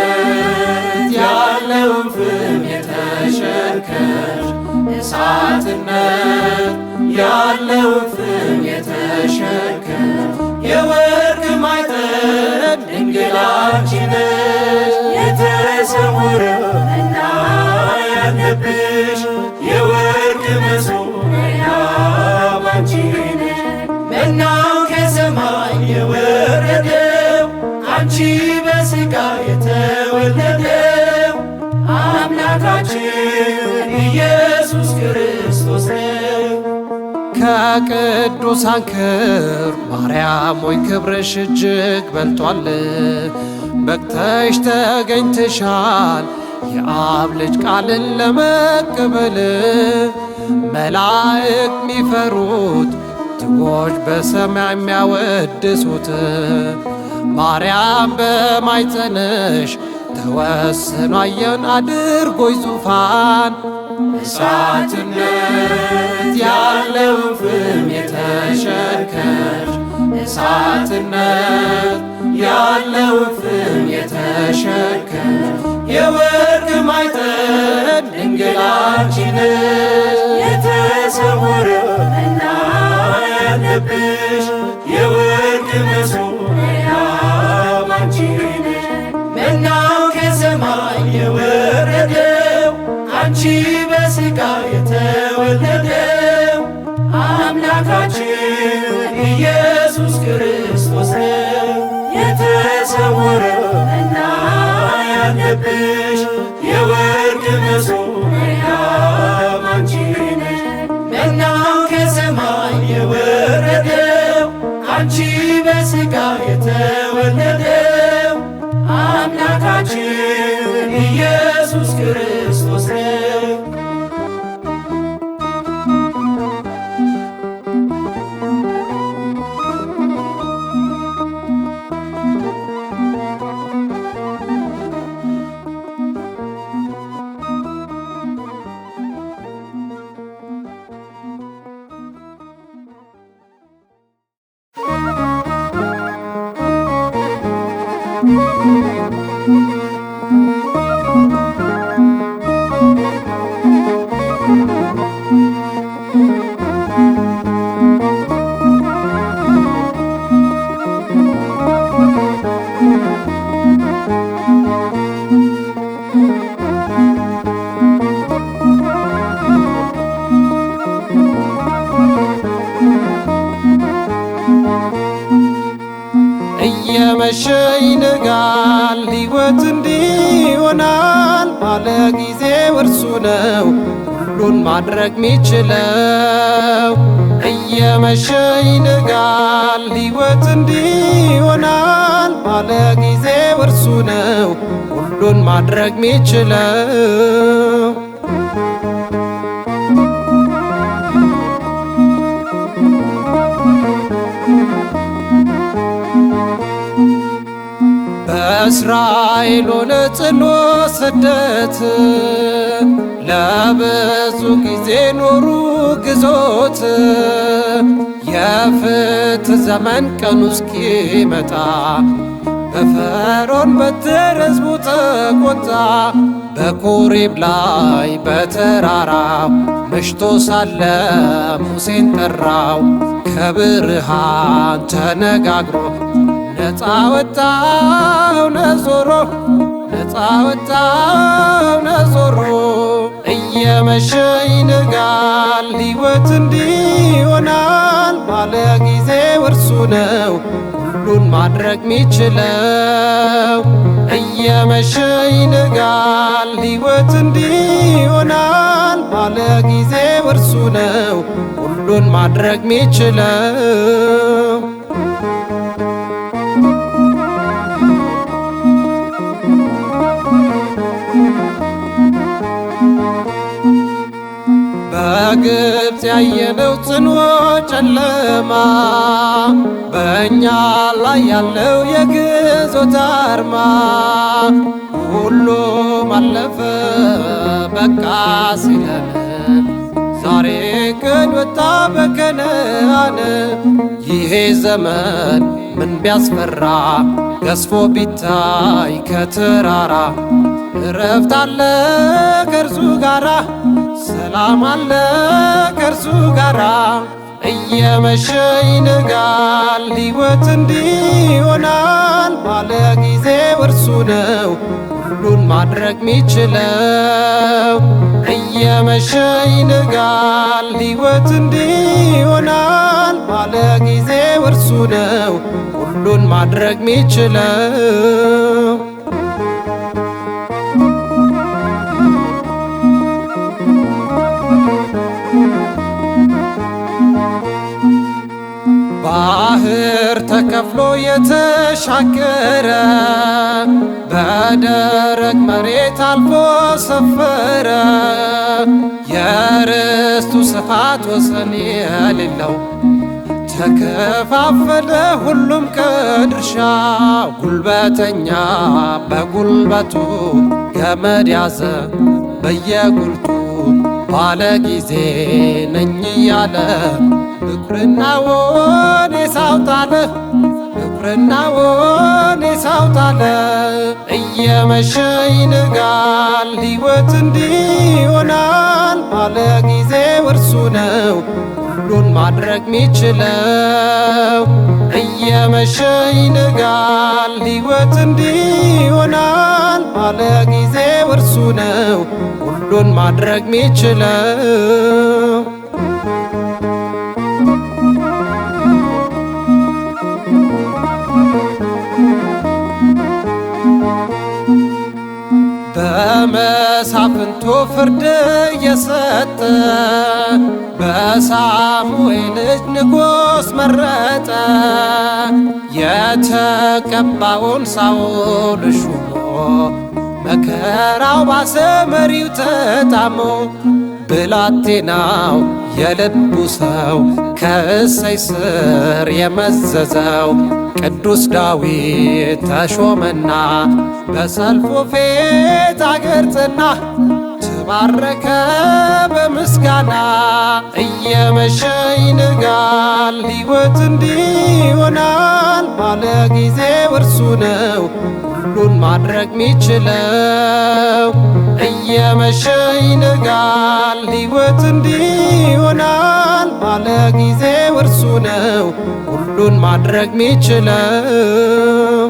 ያለውን ፍም የተሸከምሽ እሳትነት ያለውን ፍም የተሸከምሽ የወርቅ ማዕጠንት ድንግል አንቺ ነሽ። የተሰወረ መና ያለብሽ የወርቅ መሶብ ባንቺ ነሽ። መናው ከሰማይ የወረደው አንቺ በሥጋ የተወለደው አምላካችን ኢየሱስ ክርስቶስ ነው። ከቅዱሳን ክብር ማርያም ሆይ ክብርሽ እጅግ በልጧል። በቅተሽ ተገኝተሻል የአብ ልጅ ቃልን ለመቀበል። መላእክት ሚፈሩት ትጎች በሰማይ የሚያወድሱት ማርያም በማኅፀንሽ ተወስኖ አየን አድርጎሽ ዙፋን። እሳትነት ያለውን ፍም የተሸከምሽ እሳትነት ያለውን ፍም የተሸከምሽ የወርቅ ማዕጠንት ድንግል አንቺ ነሽ። የተሰወረ መና ያለብሽ የወርቅ መሶብ ባንቺ ነሽ። መናው ከሰማይ የወረደው አንቺ በሥጋ የተወለደው አምላካችን ኢየሱስ ክርስቶስ ነው። የተሰወረ መና ያለብሽ የወርቅ መሶብ ባንቺ ነሽ። መናው ከሰማይ የወረደው አንቺ በሥጋ የተወለደው አምላካችን ኢየሱስ ክርስቶስ ነው። እየመሸ ይነጋል ሕይወት እንዲህ ይሆናል ባለ ጊዜው እርሱ ነው ሁሉን ማድረግ ሚችለው። እየመሸ ይነጋል ሕይወት እንዲህ ይሆናል ባለ ጊዜው እርሱ ነው ሁሉን ማድረግ ሚችለው። በእስራኤል ሆነ ጽኑ ስደት ለብዙ ጊዜ ኖሩ ግዞት። የፍትህ ዘመን ቀኑ እስኪመጣ በፈርዖን በትር ሕዝቡ ተቆጣ። በኮሬብ ላይ በተራራው መሽቶ ሳለ ሙሴን ጠራው። ከብርሃን ተነጋግሮ ነፃ ወጣው ነዞሮ ነፃ ወጣው ነዞሮ። እየመሸ ይነጋል ሕይወት እንዲህ ይሆናል ባለ ጊዜው እርሱ ነው ሁሉን ማድረግ ሚችለው። እየመሸ ይነጋል ሕይወት እንዲህ ይሆናል ባለ ጊዜው እርሱ ነው ሁሉን ማድረግ ሚችለው። በግብፅ ያየነው ጽኑ ጨለማ በእኛ ላይ ያለው የግዞት አርማ ሁሉም አለፈ በቃ ሲለን ዛሬ ግን ወጣ በከነዓን። ይሄ ዘመን ምን ቢያስፈራ ገዝፎ ቢታይ ከተራራ፣ እረፍት አለ ከእርሱ ጋራ፣ ሰላም አለ ከእርሱ ጋራ። እየመሸ ይነጋል ሕይወት እንዲህ ይሆናል። ባለ ጊዜው እርሱ ነው ሁሉን ማድረግ ሚችለው። እየመሸ ይነጋል ሕይወት እንዲህ ይሆናል። ባለ ጊዜው እርሱ ነው ሁሉን ማድረግ ሚችለው። ባህር ተከፍሎ የተሻገረ በደረቅ መሬት አልፎ ሰፈረ። የርስቱ ስፋት ወሰን የሌለው ተከፋፈለ ሁሉም ከድርሻው። ጉልበተኛ በጉልበቱ ገመድ ያዘ በየጉልቱ። ባለ ጊዜ ነኝ እያለ ብኩርናውን ኤሳው ጣለ፣ ብኩርናውን ኤሳው ጣለ። እየመሸ ይነጋል ሕይወት እንዲህ ይሆናል። ባለ ጊዜው እርሱ ነው ሁሉን ማድረግ ሚችለው። እየመሸ ይነጋል ሕይወት እንዲህ ይሆናል። ባለ ጊዜው እርሱ ነው ሁሉን ማድረግ ሚችለው። በመሳፍንቱ ፍርድ እየሰጠ በሳሙኤል እጅ ንጉሥ መረጠ። የተቀባውን ሳኦል ሹሞ መከራው ባሰ መሪው ተጣሞ። ብላቴናው የልቡ ሰው ከእሴይ ስር የመዘዘው ቅዱስ ዳዊት ተሾመና በሰልፉ ፊት አገር ጸና። ተባረከ በምስጋና። እየመሸ ይነጋል ሕይወት እንዲህ ይሆናል። ባለ ጊዜው እርሱ ነው ሁሉን ማድረግ ሚችለው። እየመሸ ይነጋል ሕይወት እንዲህ ይሆናል። ባለ ጊዜው እርሱ ነው ሁሉን ማድረግ ሚችለው።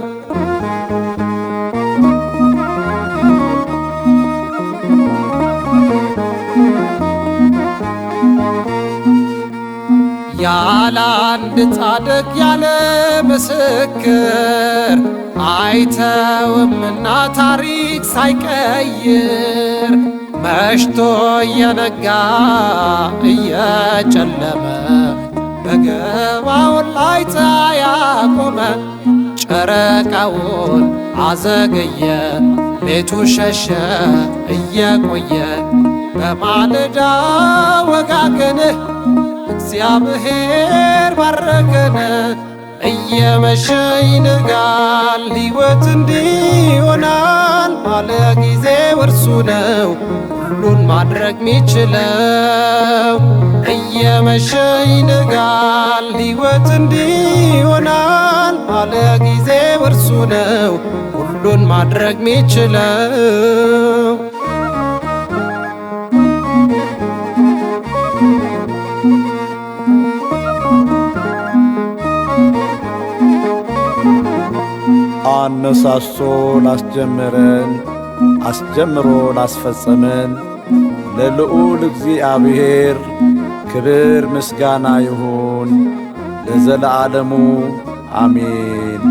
ያለ አንድ ጻድቅ ያለ ምስክር አይተውምና ታሪክ ሳይቀይር። መሽቶ እየነጋ እየጨለመ በገባውን ላይ ፀሐይ አቆመ። ጨረቃውን አዘገየ ሌቱ ሸሸ እየቆየ። በማለዳ ወጋገን እግዚአብሔር ባረከን። እየመሸ ይነጋል ሕይወት እንዲህ ይሆናል። ባለ ጊዜው እርሱ ነው ሁሉን ማድረግ ሚችለው። እየመሸ ይነጋል ሕይወት እንዲህ ይሆናል። ባለ ጊዜው እርሱ ነው ሁሉን ማድረግ ሚችለው። አነሳስቶ ላስጀመረን አስጀምሮ ላስፈጸመን ለልዑል እግዚአብሔር ክብር ምስጋና ይሁን ለዘለዓለሙ አሜን።